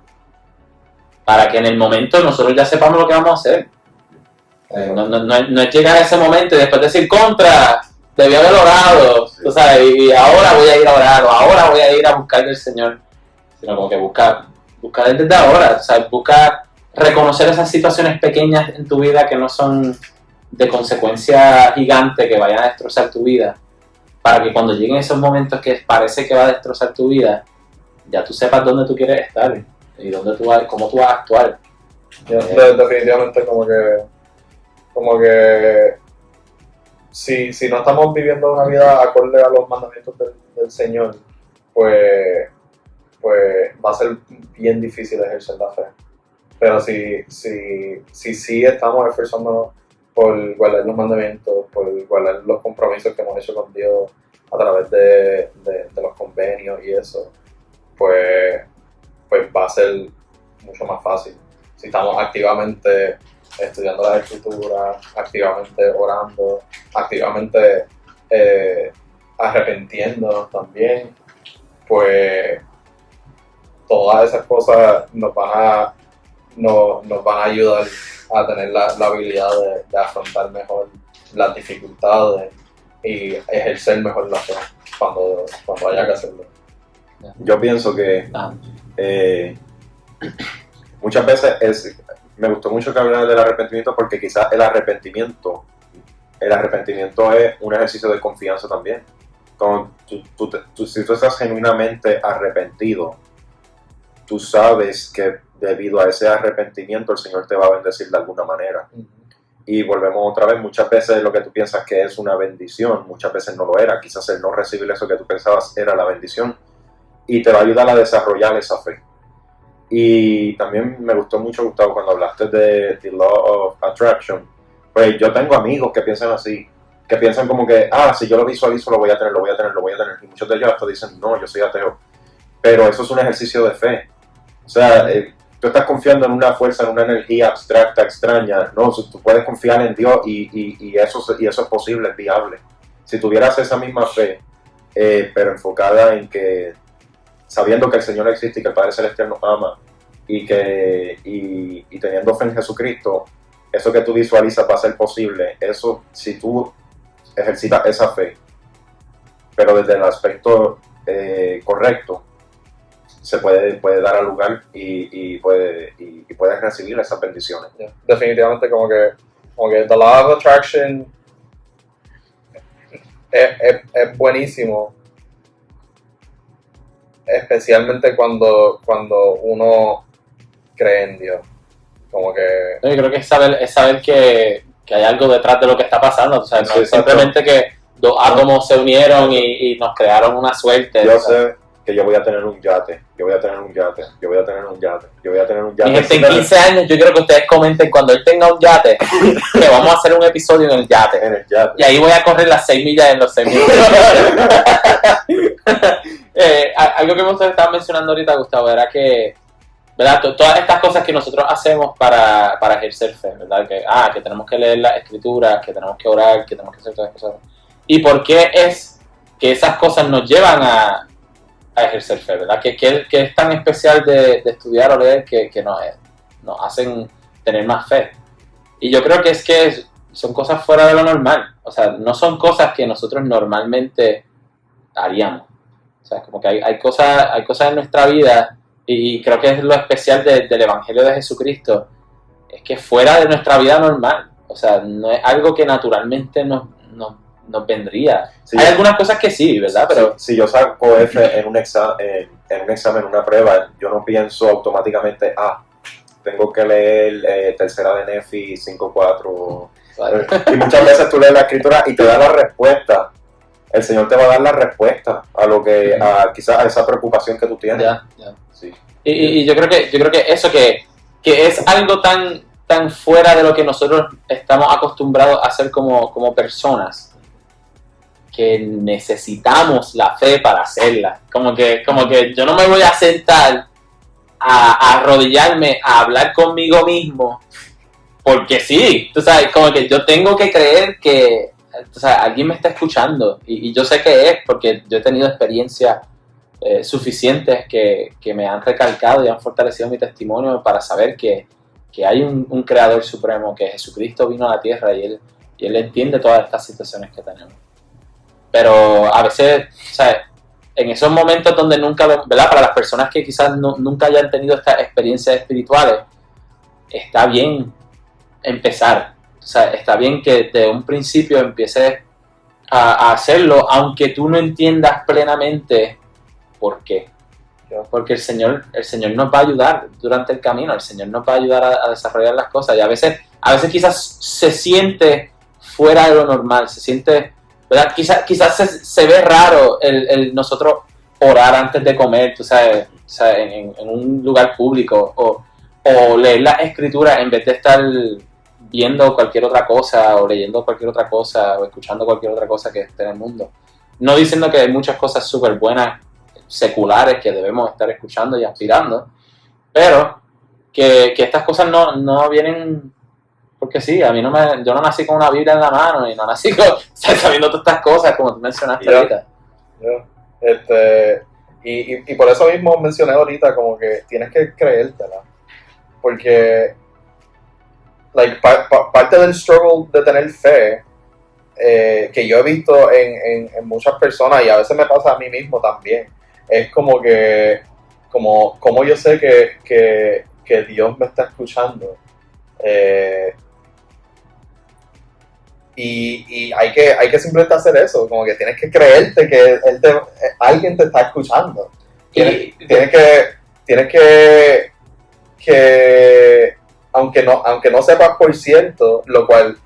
para que en el momento nosotros ya sepamos lo que vamos a hacer. No es llegar a ese momento y después decir contra, debí haber orado, tú sabes, y ahora voy a ir a orar, o ahora voy a ir a buscar del Señor, sino como que buscar desde ahora, o sea, buscar reconocer esas situaciones pequeñas en tu vida que no son de consecuencia gigante que vayan a destrozar tu vida, para que cuando lleguen esos momentos que parece que va a destrozar tu vida, ya tú sepas dónde tú quieres estar y cómo tú vas a actuar. Definitivamente como que si no estamos viviendo una vida acorde a los mandamientos del Señor, pues va a ser bien difícil ejercer la fe. Pero si estamos esforzándonos por guardar los mandamientos, por guardar los compromisos que hemos hecho con Dios a través de los convenios y eso, pues va a ser mucho más fácil. Si estamos activamente estudiando la Escritura, activamente orando, activamente arrepintiéndonos también, pues todas esas cosas nos van a ayudar a tener la habilidad de afrontar mejor las dificultades y ejercer mejor la fe cuando haya que hacerlo. Yo pienso que muchas veces me gustó mucho que hablara del arrepentimiento porque quizás el arrepentimiento es un ejercicio de confianza también. Cuando si tú estás genuinamente arrepentido, tú sabes que debido a ese arrepentimiento el Señor te va a bendecir de alguna manera. Y volvemos otra vez, muchas veces lo que tú piensas que es una bendición, muchas veces no lo era. Quizás el no recibir eso que tú pensabas era la bendición y te va a ayudar a desarrollar esa fe. Y también me gustó mucho, Gustavo, cuando hablaste de The Law of Attraction. Pues yo tengo amigos que piensan así, que piensan como que, si yo lo visualizo lo voy a tener. Y muchos de ellos hasta dicen, no, yo soy ateo. Pero eso es un ejercicio de fe. O sea, tú estás confiando en una fuerza, en una energía abstracta, extraña. No, tú puedes confiar en Dios y eso es posible, es viable. Si tuvieras esa misma fe, pero enfocada en que, sabiendo que el Señor existe y que el Padre Celestial nos ama y teniendo fe en Jesucristo, eso que tú visualizas va a ser posible. Eso, si tú ejercitas esa fe, pero desde el aspecto correcto, se puede dar al lugar y puedes recibir esas bendiciones. Yeah. Definitivamente como que The Law of Attraction es buenísimo, especialmente cuando uno cree en Dios. Como que yo creo que es saber que hay algo detrás de lo que está pasando. O sea, no Sí, es simplemente que dos átomos se unieron y nos crearon una suerte. Yo sé que yo voy a tener un yate, yo voy a tener un yate. Y gente, en 15 años yo quiero que ustedes comenten cuando él tenga un yate, que vamos a hacer un episodio en el yate. En el yate. Y ahí voy a correr las 6 millas en los 6 millas. Algo que vos estabas mencionando ahorita, Gustavo, era que, ¿verdad? Todas estas cosas que nosotros hacemos para ejercer fe, ¿verdad? Que tenemos que leer las escrituras, que tenemos que orar, que tenemos que hacer todas esas cosas. ¿Y por qué es que esas cosas nos llevan a ejercer fe, ¿verdad? Que es tan especial de estudiar o leer que nos hacen tener más fe. Y yo creo que son cosas fuera de lo normal. O sea, no son cosas que nosotros normalmente haríamos. O sea, como que hay cosas en nuestra vida, y creo que es lo especial del Evangelio de Jesucristo, es que fuera de nuestra vida normal. O sea, no es algo que naturalmente nos vendría. Sí, hay algunas cosas que sí, ¿verdad? Pero si yo saco F en un examen, una prueba, yo no pienso automáticamente, tengo que leer tercera de Nefi 5.4. Y muchas veces tú lees la escritura y te da la respuesta. El Señor te va a dar la respuesta a lo que, quizás a esa preocupación que tú tienes. Ya. Sí. Y yo creo que eso que es algo tan fuera de lo que nosotros estamos acostumbrados a hacer como personas, que necesitamos la fe para hacerla. Como que yo no me voy a sentar a arrodillarme a hablar conmigo mismo porque sí, tú sabes, como que yo tengo que creer que, o sea, alguien me está escuchando, y yo sé que es porque yo he tenido experiencias suficientes que me han recalcado y han fortalecido mi testimonio para saber que hay un creador supremo, que Jesucristo vino a la tierra y él entiende todas estas situaciones que tenemos. Pero a veces, o sea, en esos momentos donde nunca, ¿verdad? Para las personas que quizás nunca hayan tenido estas experiencias espirituales, está bien empezar. O sea, está bien que de un principio empieces a hacerlo, aunque tú no entiendas plenamente por qué. Porque el Señor nos va a ayudar durante el camino, el Señor nos va a ayudar a desarrollar las cosas. Y a veces quizás se siente fuera de lo normal, se siente, ¿verdad? Quizás se ve raro el nosotros orar antes de comer, tú sabes, o sea, en un lugar público, o leer la escritura en vez de estar viendo cualquier otra cosa, o leyendo cualquier otra cosa, o escuchando cualquier otra cosa que esté en el mundo. No diciendo que hay muchas cosas súper buenas seculares que debemos estar escuchando y aspirando, pero que estas cosas no vienen Porque sí, a mí yo no nací con una Biblia en la mano y no nací sabiendo todas estas cosas como tú mencionaste ahorita. Y por eso mismo mencioné ahorita como que tienes que creértela. Porque parte del struggle de tener fe que yo he visto en muchas personas y a veces me pasa a mí mismo también, es como que como yo sé que Dios me está escuchando. Y hay que simplemente hacer eso, como que tienes que creerte que alguien te está escuchando. Tienes que aunque no sepas por cierto, lo cual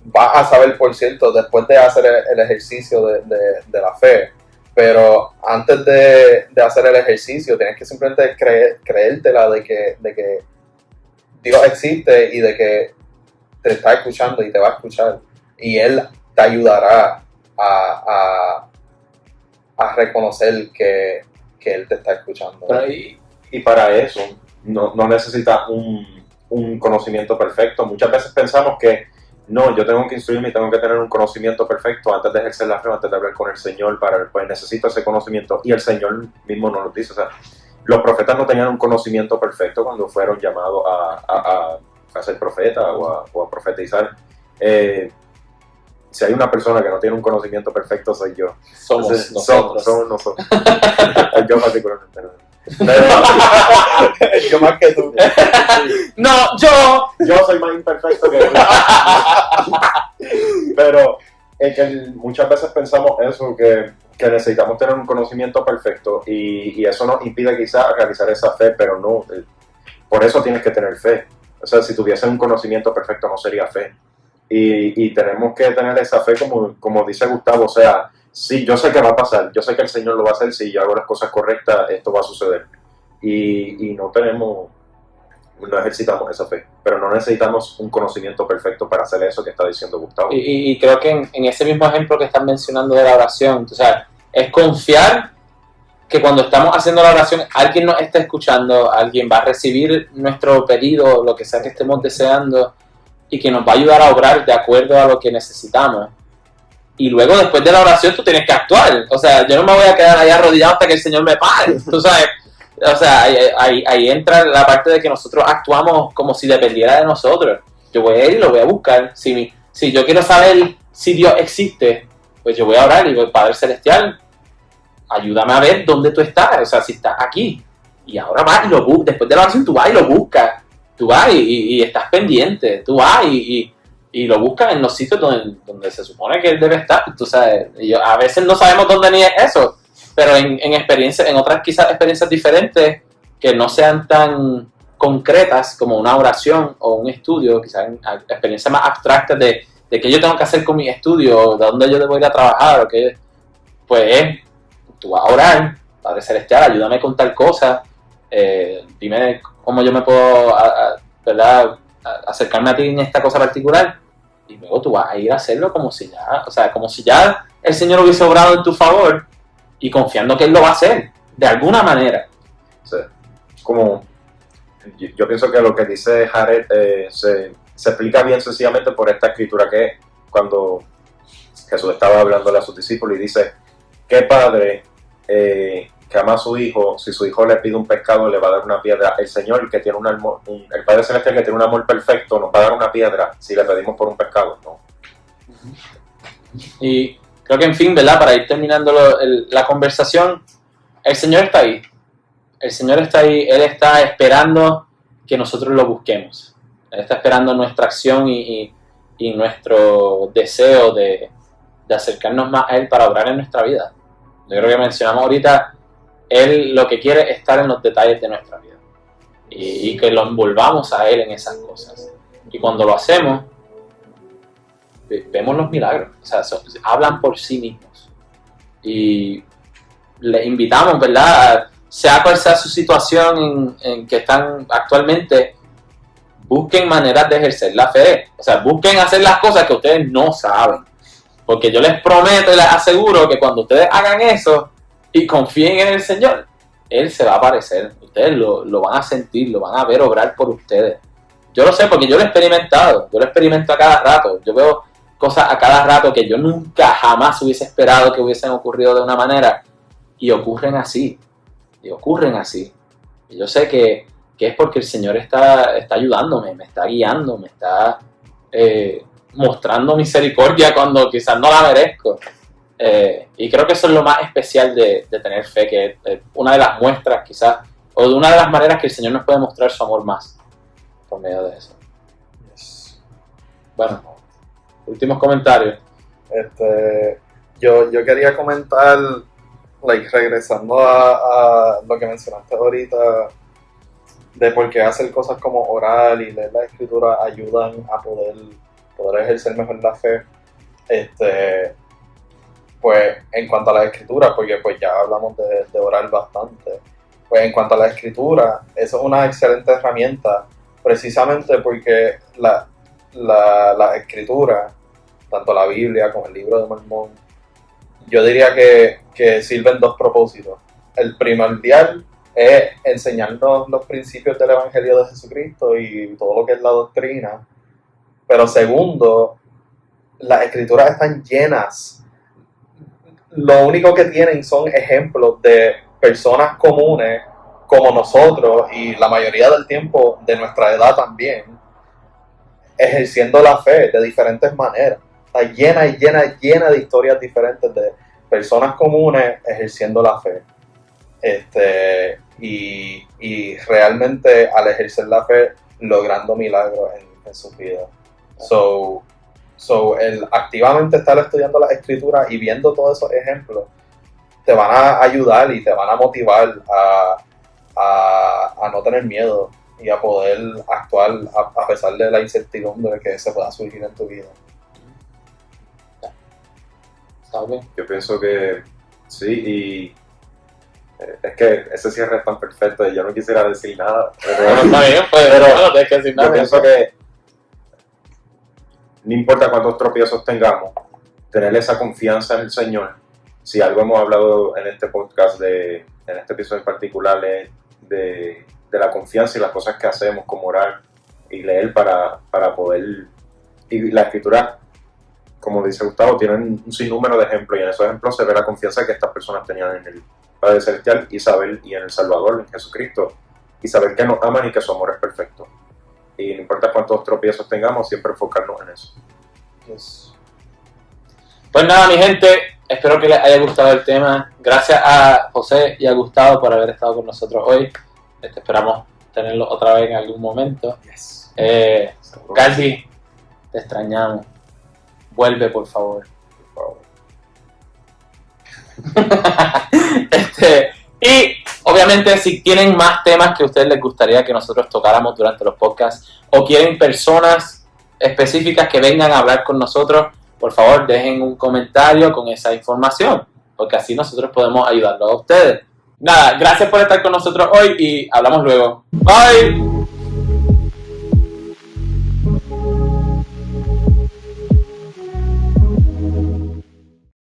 vas a saber por cierto después de hacer el ejercicio de la fe, pero antes de hacer el ejercicio tienes que simplemente creértela de que Dios existe y de que te está escuchando y te va a escuchar. Y Él te ayudará a reconocer que Él te está escuchando. Y para eso no necesitas un conocimiento perfecto. Muchas veces pensamos que no, yo tengo que instruirme y tengo que tener un conocimiento perfecto antes de ejercer la fe, antes de hablar con el Señor, pues necesito ese conocimiento. Y el Señor mismo nos lo dice. O sea, los profetas no tenían un conocimiento perfecto cuando fueron llamados a ser profeta o a profetizar. Si hay una persona que no tiene un conocimiento perfecto, soy yo. Somos nosotros. Somos nosotros. Yo particularmente no. Yo más que tú. No, yo soy más imperfecto que tú. Pero es que muchas veces pensamos eso, que necesitamos tener un conocimiento perfecto y eso nos impide quizás realizar esa fe, pero no. Por eso tienes que tener fe. O sea, si tuviese un conocimiento perfecto no sería fe. Y tenemos que tener esa fe como dice Gustavo, o sea, sí, yo sé que va a pasar, yo sé que el Señor lo va a hacer, si yo hago las cosas correctas, esto va a suceder. Y no ejercitamos esa fe, pero no necesitamos un conocimiento perfecto para hacer eso que está diciendo Gustavo. Y creo que en ese mismo ejemplo que están mencionando de la oración, o sea, es confiar que cuando estamos haciendo la oración, alguien nos está escuchando, alguien va a recibir nuestro pedido, lo que sea que estemos deseando, y que nos va a ayudar a obrar de acuerdo a lo que necesitamos. Y luego, después de la oración, tú tienes que actuar. O sea, yo no me voy a quedar ahí arrodillado hasta que el Señor me pare. Tú sabes, o sea, ahí entra la parte de que nosotros actuamos como si dependiera de nosotros. Yo voy a ir y lo voy a buscar. Si yo quiero saber si Dios existe, pues yo voy a orar y voy, Padre Celestial, ayúdame a ver dónde tú estás. O sea, si estás aquí. Y ahora vas y lo buscas. Después de la oración, tú vas y lo buscas. Tú vas y estás pendiente, tú vas y lo buscas en los sitios donde se supone que él debe estar. Tú sabes, a veces no sabemos dónde ni es eso, pero en otras quizás experiencias diferentes que no sean tan concretas como una oración o un estudio, quizás en experiencias más abstractas de qué yo tengo que hacer con mi estudio, de dónde yo debo ir a trabajar, o qué, pues tú vas a orar, Padre Celestial, ayúdame con tal cosa, dime cómo yo me puedo acercarme a ti en esta cosa particular, y luego tú vas a ir a hacerlo como si ya el Señor hubiese obrado en tu favor y confiando que Él lo va a hacer de alguna manera. Sí. Como yo pienso que lo que dice Jared se explica bien sencillamente por esta escritura, que cuando Jesús estaba hablándole a sus discípulos y dice: ¿qué padre que ama a su hijo, si su hijo le pide un pescado, le va a dar una piedra? El Señor, que tiene el Padre Celestial, que tiene un amor perfecto, nos va a dar una piedra si le pedimos por un pescado, ¿no? Y creo que, en fin, ¿verdad? Para ir terminando la conversación, el Señor está ahí. El Señor está ahí, Él está esperando que nosotros lo busquemos. Él está esperando nuestra acción y nuestro deseo de acercarnos más a Él para obrar en nuestra vida. Yo creo que mencionamos ahorita, Él lo que quiere es estar en los detalles de nuestra vida y que lo envolvamos a Él en esas cosas. Y cuando lo hacemos, vemos los milagros, o sea, hablan por sí mismos. Y les invitamos, ¿verdad? Sea cual sea su situación en que están actualmente, busquen maneras de ejercer la fe. O sea, busquen hacer las cosas que ustedes no saben. Porque yo les prometo y les aseguro que cuando ustedes hagan eso y confíen en el Señor, Él se va a aparecer. Ustedes lo van a sentir, lo van a ver obrar por ustedes. Yo lo sé porque yo lo he experimentado, yo lo experimento a cada rato, yo veo cosas a cada rato que yo nunca jamás hubiese esperado que hubiesen ocurrido de una manera y ocurren así, y yo sé que es porque el Señor está ayudándome, me está guiando, me está mostrando misericordia cuando quizás no la merezco. Y creo que eso es lo más especial de tener fe, que es una de las muestras quizás, o de una de las maneras que el Señor nos puede mostrar su amor más, por medio de eso. Yes. Bueno, últimos comentarios. Yo quería comentar, regresando a lo que mencionaste ahorita, de por qué hacer cosas como orar y leer la escritura ayudan a poder ejercer mejor la fe. Pues en cuanto a la escritura, porque pues ya hablamos de orar bastante, pues en cuanto a la escritura, eso es una excelente herramienta, precisamente porque la escritura, tanto la Biblia como el libro de Mormón, yo diría que sirven dos propósitos. El primordial es enseñarnos los principios del Evangelio de Jesucristo y todo lo que es la doctrina, pero segundo, las escrituras están llenas. Lo único que tienen son ejemplos de personas comunes como nosotros y la mayoría del tiempo de nuestra edad también, ejerciendo la fe de diferentes maneras. Está llena de historias diferentes de personas comunes ejerciendo la fe. Y realmente al ejercer la fe logrando milagros en sus vidas. So, el activamente estar estudiando las escrituras y viendo todos esos ejemplos te van a ayudar y te van a motivar a no tener miedo y a poder actuar a pesar de la incertidumbre que se pueda surgir en tu vida. ¿Está bien? Yo pienso que sí, y es que ese cierre es tan perfecto y yo no quisiera decir nada. Bueno, está bien, pues, pero no tienes que decir nada. Yo pienso que no importa cuántos tropiezos tengamos, tener esa confianza en el Señor. Si algo hemos hablado en este podcast, en este episodio en particular, es de la confianza y las cosas que hacemos, como orar y leer para poder... Y la escritura, como dice Gustavo, tienen un sinnúmero de ejemplos, y en esos ejemplos se ve la confianza que estas personas tenían en el Padre Celestial y en el Salvador, en Jesucristo, y saber que nos aman y que su amor es perfecto. Y no importa cuántos tropiezos tengamos, siempre enfocarnos en eso. Yes. Pues nada, mi gente, espero que les haya gustado el tema. Gracias a José y a Gustavo por haber estado con nosotros hoy. Esperamos tenerlo otra vez en algún momento. Yes. Galdi, te extrañamos. Vuelve, por favor. Y obviamente si tienen más temas que a ustedes les gustaría que nosotros tocáramos durante los podcasts o quieren personas específicas que vengan a hablar con nosotros, por favor dejen un comentario con esa información, porque así nosotros podemos ayudarlos a ustedes. Nada, gracias por estar con nosotros hoy y hablamos luego. Bye.